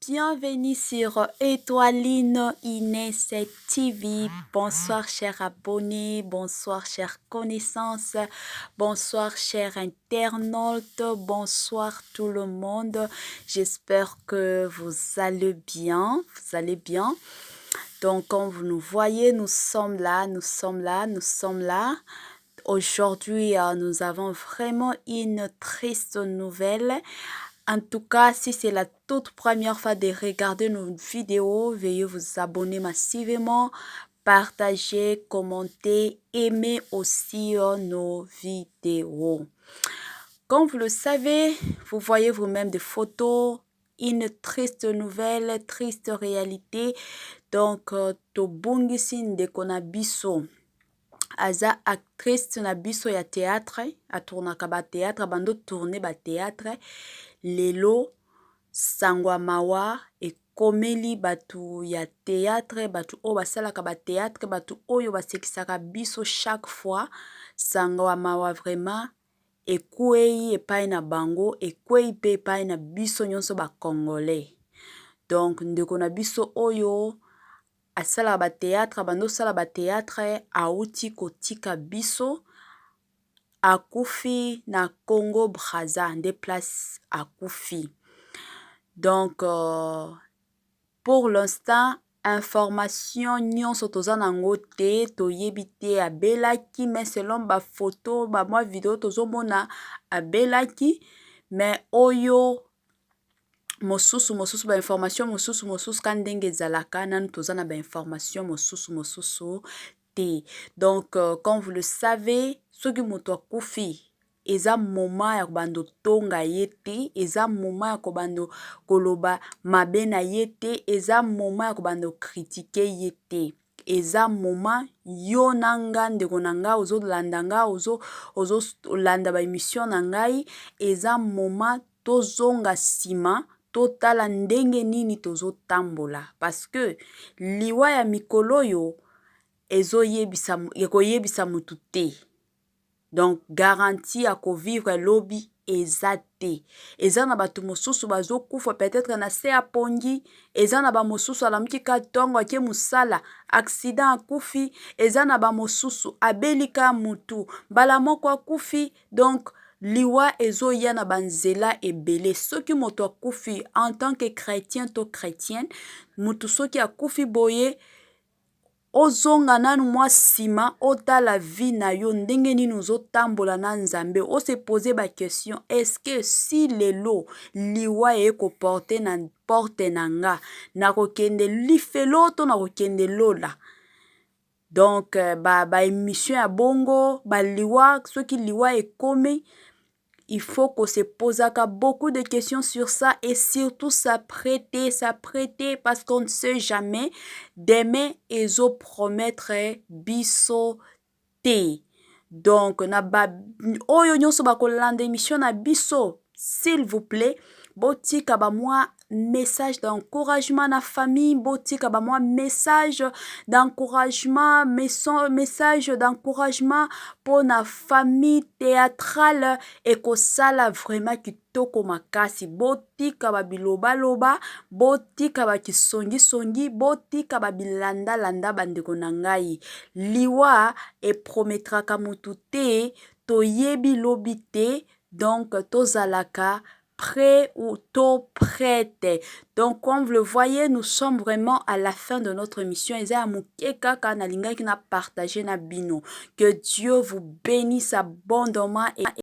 Bienvenue sur Étoiline Inès TV. Bonsoir chers abonnés, bonsoir chères connaissances, bonsoir chers internautes, bonsoir tout le monde. J'espère que vous allez bien, Donc comme vous nous voyez, nous sommes là. Aujourd'hui, nous avons vraiment une triste nouvelle. En tout cas, si c'est la toute première fois de regarder nos vidéos, veuillez vous abonner massivement, partager, commenter, aimer aussi nos vidéos. Comme vous le savez, vous voyez vous-même des photos, une triste nouvelle, triste réalité. Donc, tobongisi ndeko na biso. Aza actrice na biso ya théâtre, atournaka ba théâtre, bando tourner ba théâtre. Lelo sangwa mawa ekomeli batu ya théâtre, batu oyo basalaka ba théâtre, batu oyo basekisaka biso chaque fois. Sangwa mawa vraiment ekwei epai na bango, ekwei pe epai na biso nyonso ba congolais. Donc ndeko na biso oyo asala ba théâtre, bando sala ba théâtre, auti kotika biso, akufi na Congo Brazza, des places akufi. Donc pour l'instant, information nyonso toza nango te, toyebi te abelaki, mais selon ba photo, ba mwa vidéo tozomona abelaki, mais oyo mosusu ba information mosusu ka ndenge ezalaka nanu toza na ba information mosusu te. Donc comme vous le savez, soki moto akufi eza moment ya kobando tonga ye te, eza moment ya kobando koloba mabe na ye te, eza moment ya kobando critiquer ye te. Eza moment yo na nga ndeko na nga ozolanda nga ozolanda ba émission na ngai, eza moment tozonga nsima totala ndenge nini tozotambola, parce que liwa ya mikolo oyo ekoyebisa mutu te. Donc garantie ya kovivre lobi eza te. Eza na batu mosusu bazokufa peut-être na se ya pongi, eza na ba mosusu alamuki ka tongo ake musala accident akufi, eza na ba mosusu abelika mutu mbala moko akufi. Donc liwa ezoya na banzela ebele. Soki moto akufi en tant que chrétien to chrétienne, mutu soki akufi boye ozonga nanu mwa sima otala vie na yo ndenge nini ozotambola na nzambe, ose poser ba question, est-ce que si lelo liwa ekoporte na porte na nga nakokende lifelo to nakokende lola. Donc ba émission ya bongo ba liwa, soki liwa ekome, il faut qu'on se pose beaucoup de questions sur ça et surtout s'apprêter parce qu'on ne sait jamais. Demain, ezo promettre biso te. Donc, na ba oyo nyonso ba kolanda émission na biso, s'il vous plaît, botika ba moi message d'encouragement na famille, botika ba moi message d'encouragement, message d'encouragement pour na famille théâtrale et ko sala vraiment kitoko makasi. Botika ba biloba loba, botika ba kisongi, botika ba bilanda landa bandeko na ngai. Liwa e promettra ka mutu te, toyebi lobi te, donc tozalaka prêt ou tôt prête. Donc comme vous le voyez, nous sommes vraiment à la fin de notre mission. Que Dieu vous bénisse abondamment et